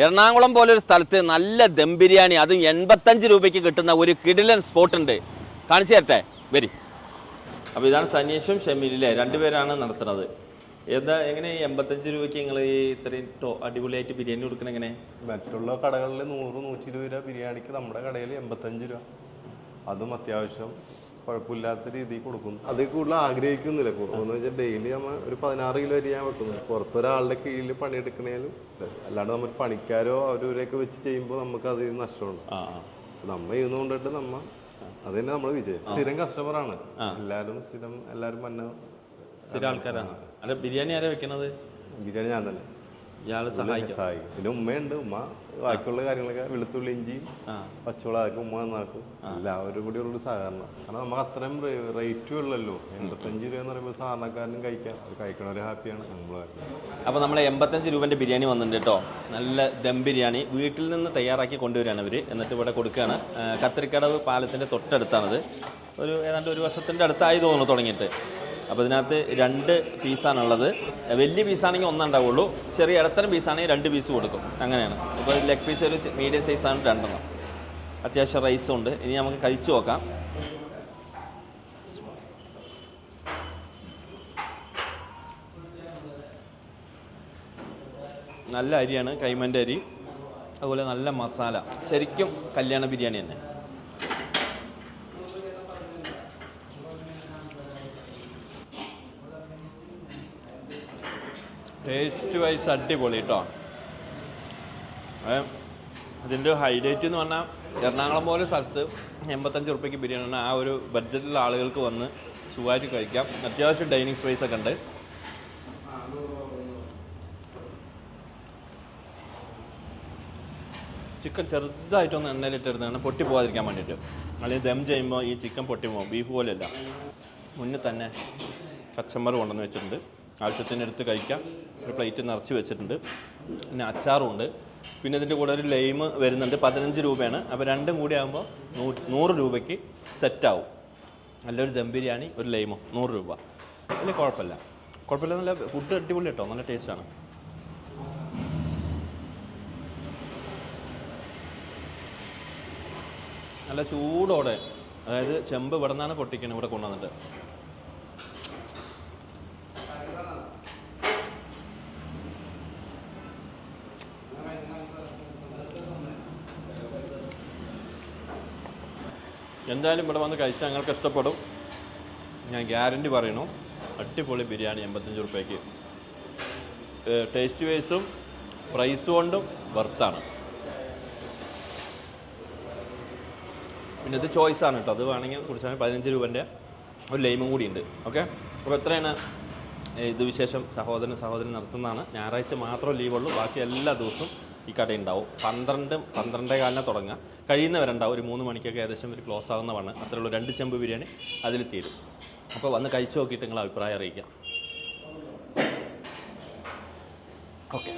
എറണാകുളം പോലൊരു സ്ഥലത്ത് നല്ല ദം ബിരിയാണി അതും 85 രൂപയ്ക്ക് കിട്ടുന്ന ഒരു കിടിലൻ സ്പോട്ട് ഉണ്ട്. കാണിച്ചു തരട്ടെ, വരി. അപ്പോൾ ഇതാണ് സനീഷും ഷമീലില്ലേ, രണ്ടുപേരാണ് നടത്തുന്നത്. എങ്ങനെ 85 രൂപയ്ക്ക് നിങ്ങൾ ഈ ഇത്രയും അടിപൊളിയായിട്ട് ബിരിയാണി കൊടുക്കണം? എങ്ങനെ മറ്റുള്ള കടകളിൽ 100-120 രൂപ ബിരിയാണിക്ക് നമ്മുടെ കടയിൽ 85 രൂപ, അതും അത്യാവശ്യം കുഴപ്പമില്ലാത്ത രീതിയിൽ കൊടുക്കുന്നു. അതിൽ കൂടുതൽ ആഗ്രഹിക്കുന്നില്ല. കുറവെന്ന് വെച്ചാൽ ഡെയിലി നമ്മൾ ഒരു 16 കിലോ അരി ഞാൻ വെക്കുന്നു. പുറത്തൊരാളുടെ കീഴിൽ പണിയെടുക്കണേലും അല്ലാണ്ട് നമ്മൾ പണിക്കാരോ അവരവരെയൊക്കെ വെച്ച് ചെയ്യുമ്പോൾ നമുക്ക് അതിൽ നഷ്ടമുണ്ട്. നമ്മൾ ചെയ്യുന്നതുകൊണ്ടിട്ട് അത് തന്നെ നമ്മൾ വിജയം. സ്ഥിരം കസ്റ്റമറാണ് എല്ലാവരും സ്ഥിരം ആൾക്കാരാണ്. അല്ല, ബിരിയാണി ആരാ വെക്കണത്? ബിരിയാണി ഞാൻ തന്നെ. ഇയാൾ സഹായിക്കും. പിന്നെ ഉമ്മയുണ്ട്. ഉമ്മ ബാക്കിയുള്ള കാര്യങ്ങളൊക്കെ വെളുത്തുള്ളി ഇഞ്ചി പച്ചവളാക്കും, ഉമ്മ നന്നാക്കും. എല്ലാവരും കൂടി ഉള്ളൊരു സഹകരണം. കാരണം നമുക്ക് അത്രയും റേറ്റും ഉള്ളല്ലോ. 85 രൂപ എന്ന് പറയുമ്പോൾ സാധാരണക്കാരനും കഴിക്കണവർ ഹാപ്പിയാണ്. അപ്പോൾ നമ്മൾ 85 രൂപൻ്റെ ബിരിയാണി വന്നിട്ടുണ്ട് കേട്ടോ. നല്ല ദം ബിരിയാണി വീട്ടിൽ നിന്ന് തയ്യാറാക്കി കൊണ്ടുവരികയാണ് ഇവർ. എന്നിട്ട് ഇവിടെ കൊടുക്കുകയാണ്. കത്തിരിക്കടവ് പാലത്തിൻ്റെ തൊട്ടടുത്താണത്. ഏതാണ്ട് 1 വർഷത്തിൻ്റെ അടുത്തായി തോന്നുന്നു തുടങ്ങിയിട്ട്. അപ്പോൾ ഇതിനകത്ത് 2 പീസാണുള്ളത്. വലിയ പീസാണെങ്കിൽ 1 ഉണ്ടാവുള്ളൂ. ചെറിയ ഇടത്തരം പീസാണെങ്കിൽ 2 പീസ് കൊടുക്കും. അങ്ങനെയാണ്. ഇപ്പോൾ ലെഗ് പീസ് ഒരു മീഡിയം സൈസാണ് 2. അത്യാവശ്യം റൈസും ഉണ്ട്. ഇനി നമുക്ക് കഴിച്ചു നോക്കാം. നല്ല അരിയാണ്, കൈമൻ്റെ അരി. അതുപോലെ നല്ല മസാല. ശരിക്കും കല്യാണ ബിരിയാണി തന്നെ. ടേസ്റ്റ് വൈസ് അടിപൊളി കേട്ടോ. ഇതിൻ്റെ ഹൈലൈറ്റ് എന്ന് പറഞ്ഞാൽ എറണാകുളം പോലെ സ്ഥലത്ത് 85 റുപ്യക്ക് ബിരിയാണി ആ ഒരു ബഡ്ജറ്റിലുള്ള ആളുകൾക്ക് വന്ന് സുഖമായിട്ട് കഴിക്കാം. അത്യാവശ്യം ഡൈനിങ് സ്പേസ് ഒക്കെ ഉണ്ട്. ചിക്കൻ ചെറുതായിട്ടൊന്ന് എണ്ണയിലിട്ടിരുന്നാണ് പൊട്ടി പോകാതിരിക്കാൻ വേണ്ടിയിട്ട്. അല്ലെങ്കിൽ ദം ചെയ്യുമ്പോൾ ഈ ചിക്കൻ പൊട്ടി പോകും. ബീഫ് പോലെയല്ല. മുന്നിൽ തന്നെ കച്ചമ്പർ കൊണ്ടുവന്ന് വെച്ചിട്ടുണ്ട്. ആവശ്യത്തിന് എടുത്ത് കഴിക്കാം. ഒരു പ്ലേറ്റ് നിറച്ച് വെച്ചിട്ടുണ്ട്. പിന്നെ അച്ചാറും ഉണ്ട്. പിന്നെ ഇതിൻ്റെ കൂടെ ഒരു ലൈമ് വരുന്നുണ്ട്. 15 രൂപയാണ്. അപ്പോൾ രണ്ടും കൂടി ആകുമ്പോൾ 100 രൂപയ്ക്ക് സെറ്റാവും. നല്ലൊരു ദം ബിരിയാണി, ഒരു ലൈമോ 100 രൂപ. വലിയ കുഴപ്പമില്ല. നല്ല ഫുഡ് അടിപൊളി കേട്ടോ. നല്ല ടേസ്റ്റാണ്. നല്ല ചൂടോടെ, അതായത് ചെമ്പ് ഇവിടെ നിന്നാണ് പൊട്ടിക്കുന്നത്, ഇവിടെ കൊണ്ടുവന്നിട്ട്. എന്തായാലും ഇവിടെ വന്ന് കഴിച്ചാൽ ഞങ്ങൾക്ക് ഇഷ്ടപ്പെടും. ഞാൻ ഗ്യാരണ്ടി പറയണു. അടിപൊളി ബിരിയാണി 85 റുപ്യക്ക്. ടേസ്റ്റ് വൈസും പ്രൈസ് കൊണ്ടും വർത്താണ്. പിന്നെ ഇത് ചോയ്സാണ് കേട്ടോ. അത് വേണമെങ്കിൽ കുടിച്ചാൽ 15 രൂപൻ്റെ ഒരു ലൈമും കൂടി ഉണ്ട്. ഓക്കെ, അപ്പോൾ എത്രയാണ് ഇത് വിശേഷം? സഹോദരൻ നടത്തുന്നതാണ്. ഞായറാഴ്ച മാത്രം ലീവുള്ളൂ. ബാക്കി എല്ലാ ദിവസവും ഈ കട ഉണ്ടാവും. 12-12:15 തുടങ്ങുക. കഴിയുന്നവരുണ്ടാവും. ഒരു 3 മണിക്കൊക്കെ ഏകദേശം ഒരു ക്ലോസ് ആകുന്നതാണ്. അത്രയുള്ളൂ. 2 ചെമ്പ് ബിരിയാണി അതിൽ തീരും. അപ്പോൾ വന്ന് കഴിച്ചു നോക്കിയിട്ട് നിങ്ങൾ അഭിപ്രായം അറിയിക്കാം. ഓക്കെ.